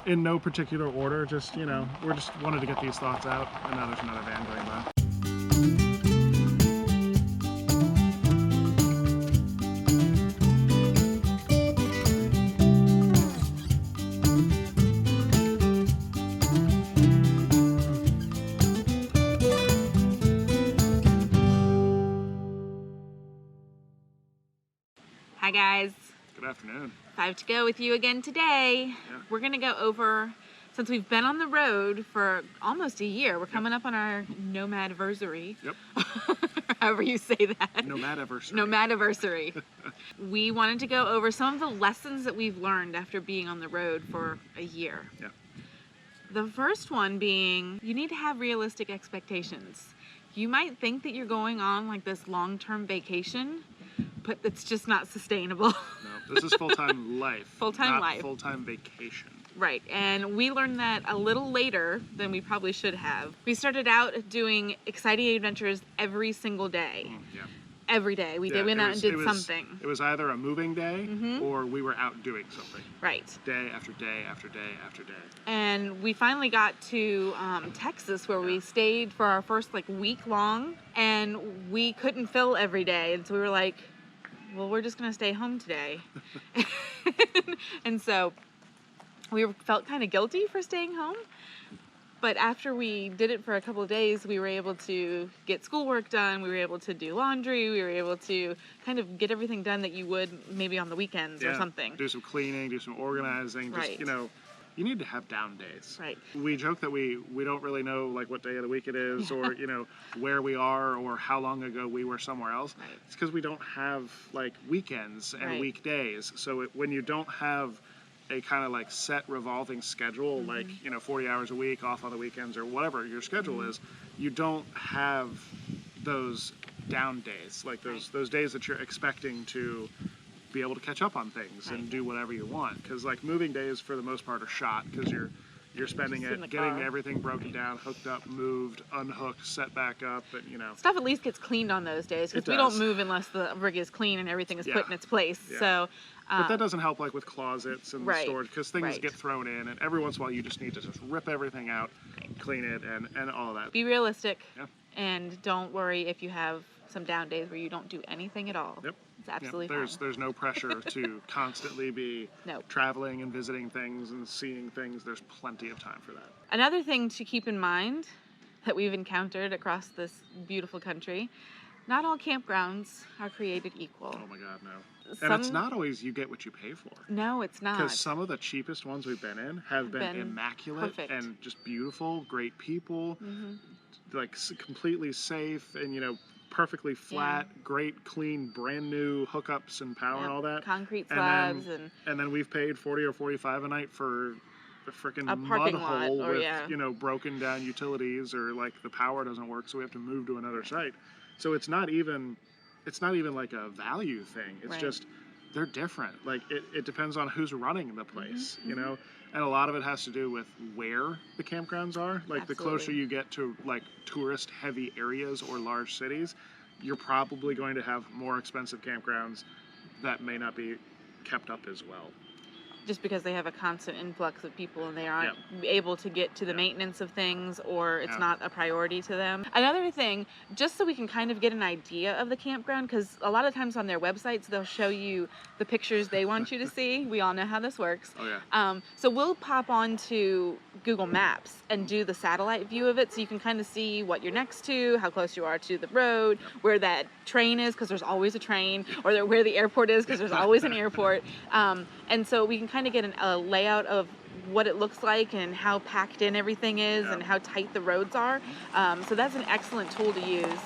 in no particular order, just, you know, we're just wanted to get these thoughts out, and now there's another van going by. Hi guys. Good afternoon. 5 to go with you again today. Yeah. We're gonna go over, since we've been on the road for almost a year, we're coming up on our Nomadiversary. Yep. However you say that. Nomadiversary. Nomadiversary. We wanted to go over some of the lessons that we've learned after being on the road for a year. Yeah. The first one being, you need to have realistic expectations. You might think that you're going on like this long-term vacation, but it's just not sustainable. No, this is full-time life. Full-time life. Not full-time vacation. Right, and we learned that a little later than we probably should have. We started out doing exciting adventures every single day. Yeah. Every day. We went out and did something. It was either a moving day or we were out doing something. Right. Day after day after day after day. And we finally got to Texas, where we stayed for our first week long, and we couldn't fill every day. And so we were like, well, we're just going to stay home today. And so we felt kind of guilty for staying home. But after we did it for a couple of days, we were able to get schoolwork done. We were able to do laundry. We were able to kind of get everything done that you would maybe on the weekends or something. Do some cleaning, do some organizing. Just, Right. you know, you need to have down days. Right. We joke that we don't really know what day of the week it is or, you know, where we are or how long ago we were somewhere else. Right. It's because we don't have weekends and Right. weekdays. So when you don't have a kind of set revolving schedule, 40 hours a week off on the weekends or whatever your schedule is, you don't have those down days, those days that you're expecting to be able to catch up on things and do whatever you want. Because moving days for the most part are shot because you're spending it getting everything broken down, hooked up, moved, unhooked, set back up, and stuff at least gets cleaned on those days, because we don't move unless the rig is clean and everything is put in its place. So but that doesn't help with closets and storage, because things Right. get thrown in, and every once in a while you just need to just rip everything out, clean it, and all of that. Be realistic, and don't worry if you have some down days where you don't do anything at all. Yep. It's absolutely fine. There's no pressure to constantly be traveling and visiting things and seeing things. There's plenty of time for that. Another thing to keep in mind that we've encountered across this beautiful country, not all campgrounds are created equal. Oh my God, no. And it's not always you get what you pay for. No, it's not. Because some of the cheapest ones we've been in have been immaculate and just beautiful, great people, completely safe and, perfectly flat, great, clean, brand new hookups and power and all that. Concrete slabs and then we've paid $40 or $45 a night for a freaking mud hole with broken down utilities, or the power doesn't work, so we have to move to another site. So it's not even like a value thing. It's just they're different. It depends on who's running the place, and a lot of it has to do with where the campgrounds are. The closer you get to tourist heavy areas or large cities, you're probably going to have more expensive campgrounds that may not be kept up as well. Just because they have a constant influx of people and they aren't able to get to the maintenance of things, or it's not a priority to them. Another thing, just so we can kind of get an idea of the campground, because a lot of times on their websites they'll show you the pictures they want you to see. We all know how this works. Oh yeah. So we'll pop onto Google Maps and do the satellite view of it, so you can kind of see what you're next to, how close you are to the road, where that train is, because there's always a train, or where the airport is, because there's always an airport. And so we can kind of get a layout of what it looks like and how packed in everything is and how tight the roads are. So that's an excellent tool to use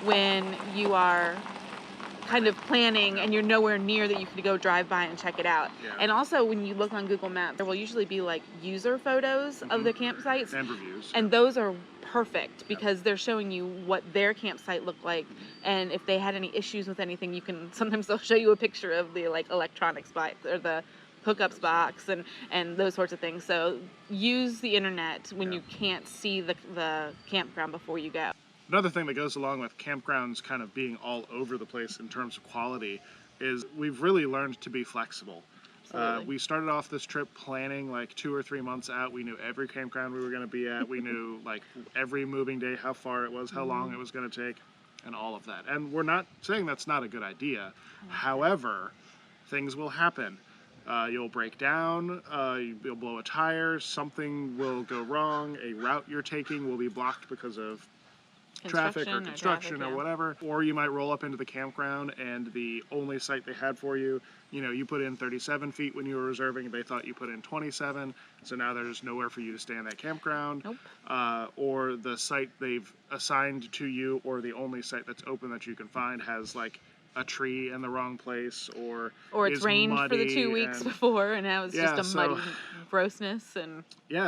when you are kind of planning and you're nowhere near that you could go drive by and check it out. And also when you look on Google Maps, there will usually be user photos of the campsites. And reviews. And those are perfect because they're showing you what their campsite looked like, and if they had any issues with anything, sometimes they'll show you a picture of the electronics box or the hookups box and those sorts of things. So use the internet when you can't see the campground before you go. Another thing that goes along with campgrounds kind of being all over the place in terms of quality is we've really learned to be flexible. Absolutely. We started off this trip planning like 2 or 3 months out. We knew every campground we were going to be at. We knew like every moving day, how far it was, how long it was going to take, and all of that. And we're not saying that's not a good idea. However, things will happen. You'll break down, you'll blow a tire, something will go wrong, a route you're taking will be blocked because of traffic or construction or whatever, or you might roll up into the campground and the only site they had for you, you put in 37 feet when you were reserving, they thought you put in 27, so now there's nowhere for you to stay in that campground. Nope. Or the site they've assigned to you, or the only site that's open that you can find, has like a tree in the wrong place, or it's rained for the 2 weeks before and now it's just a muddy grossness. And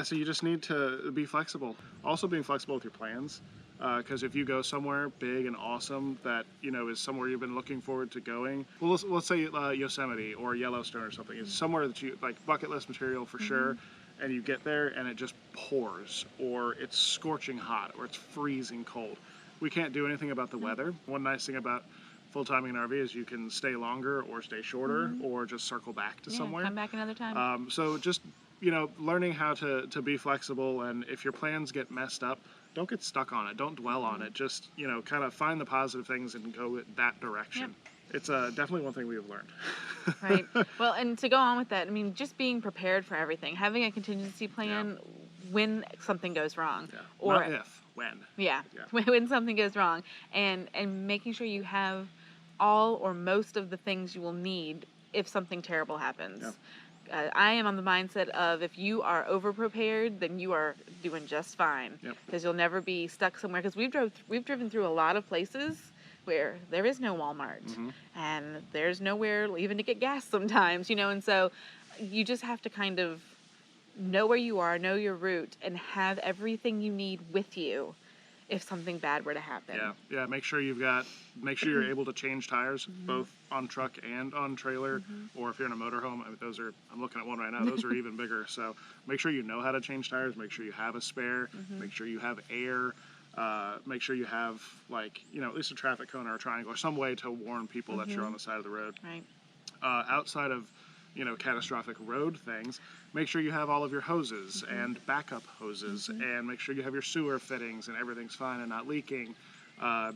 so you just need to be flexible. Also being flexible with your plans, because if you go somewhere big and awesome that is somewhere you've been looking forward to going, well, let's say Yosemite or Yellowstone or something, it's somewhere that you like, bucket list material for sure, and you get there and it just pours, or it's scorching hot, or it's freezing cold. We can't do anything about the weather. One nice thing about full-timing an RV is you can stay longer or stay shorter, or just circle back to somewhere. Come back another time. So just learning how to be flexible, and if your plans get messed up, don't get stuck on it. Don't dwell on it. Just kind of find the positive things and go in that direction. It's definitely one thing we have learned. Right. Well, and to go on with that, I mean, just being prepared for everything, having a contingency plan when something goes wrong, or not if, when. When something goes wrong, and making sure you have all or most of the things you will need if something terrible happens. I am on the mindset of, if you are over prepared, then you are doing just fine, because you'll never be stuck somewhere. Because we've driven through a lot of places where there is no Walmart, and there's nowhere even to get gas sometimes, and so you just have to kind of know where you are, know your route, and have everything you need with you if something bad were to happen. Make sure you're able to change tires, both on truck and on trailer, or if you're in a motorhome. I mean, I'm looking at one right now, those are even bigger. So make sure you know how to change tires, make sure you have a spare, make sure you have air, make sure you have at least a traffic cone or a triangle or some way to warn people that you're on the side of the road. Right. Outside of catastrophic road things, make sure you have all of your hoses and backup hoses, and make sure you have your sewer fittings and everything's fine and not leaking.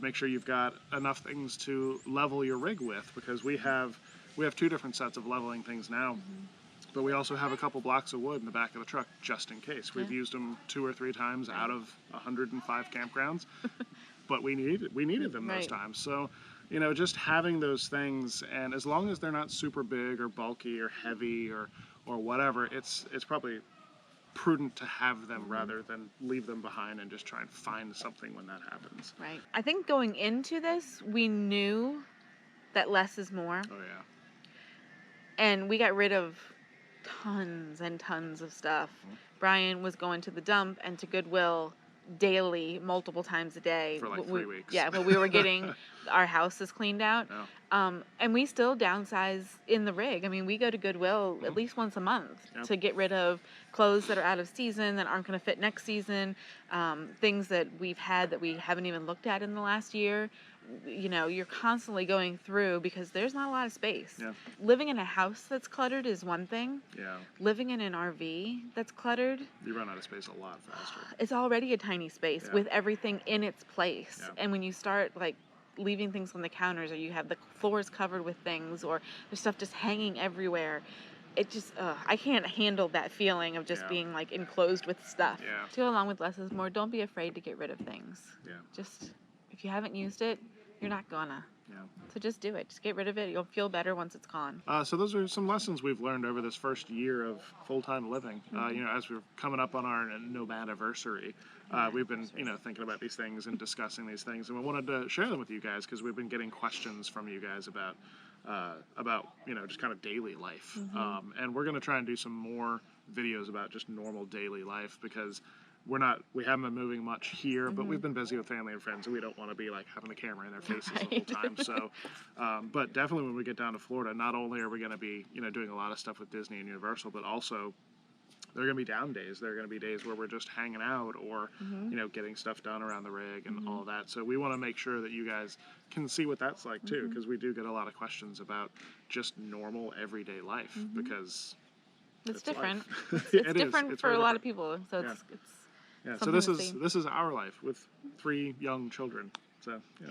Make sure you've got enough things to level your rig with, because we have 2 different sets of leveling things now, but we also have a couple blocks of wood in the back of the truck just in case. We've used them 2 or 3 times out of 105 campgrounds, but we needed them those times. So just having those things, and as long as they're not super big or bulky or heavy or whatever, it's probably prudent to have them rather than leave them behind and just try and find something when that happens. Right. I think going into this, we knew that less is more. Oh, yeah. And we got rid of tons and tons of stuff. Brian was going to the dump and to Goodwill daily, multiple times a day. For like 3 weeks. Yeah, but we were getting our houses cleaned out. And we still downsize in the rig. I mean, we go to Goodwill at least once a month to get rid of clothes that are out of season, that aren't going to fit next season, things that we've had that we haven't even looked at in the last year. You're constantly going through, because there's not a lot of space. Living in a house that's cluttered is one thing. Living in an RV that's cluttered, you run out of space a lot faster. It's already a tiny space with everything in its place. And when you start leaving things on the counters, or you have the floors covered with things, or there's stuff just hanging everywhere, it just I can't handle that feeling of just being enclosed with stuff. To go along with less is more, don't be afraid to get rid of things. Just, if you haven't used it, you're not gonna. So just do it. Just get rid of it. You'll feel better once it's gone. So those are some lessons we've learned over this first year of full-time living. As we're coming up on our Nomadiversary, we've been, thinking about these things and discussing these things, and we wanted to share them with you guys, because we've been getting questions from you guys about just kind of daily life. And we're going to try and do some more videos about just normal daily life, because we haven't been moving much here, but we've been busy with family and friends, and we don't want to be having the camera in their faces the whole time. So, but definitely when we get down to Florida, not only are we going to be, doing a lot of stuff with Disney and Universal, but also there are going to be down days. There are going to be days where we're just hanging out or, getting stuff done around the rig and all that. So we want to make sure that you guys can see what that's like too, because we do get a lot of questions about just normal everyday life because it's different. It's different for a lot of people. So it's so this is our life with 3 young children. So, yeah.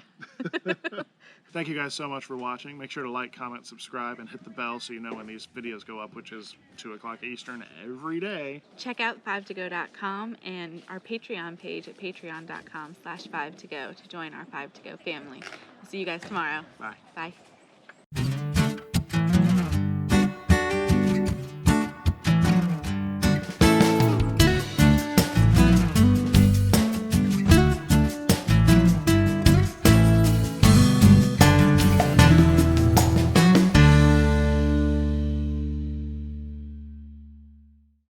Thank you guys so much for watching. Make sure to like, comment, subscribe, and hit the bell so you know when these videos go up, which is 2 o'clock Eastern every day. Check out 5togo.com and our Patreon page at patreon.com/5togo to join our 5togo family. We'll see you guys tomorrow. Bye. Bye.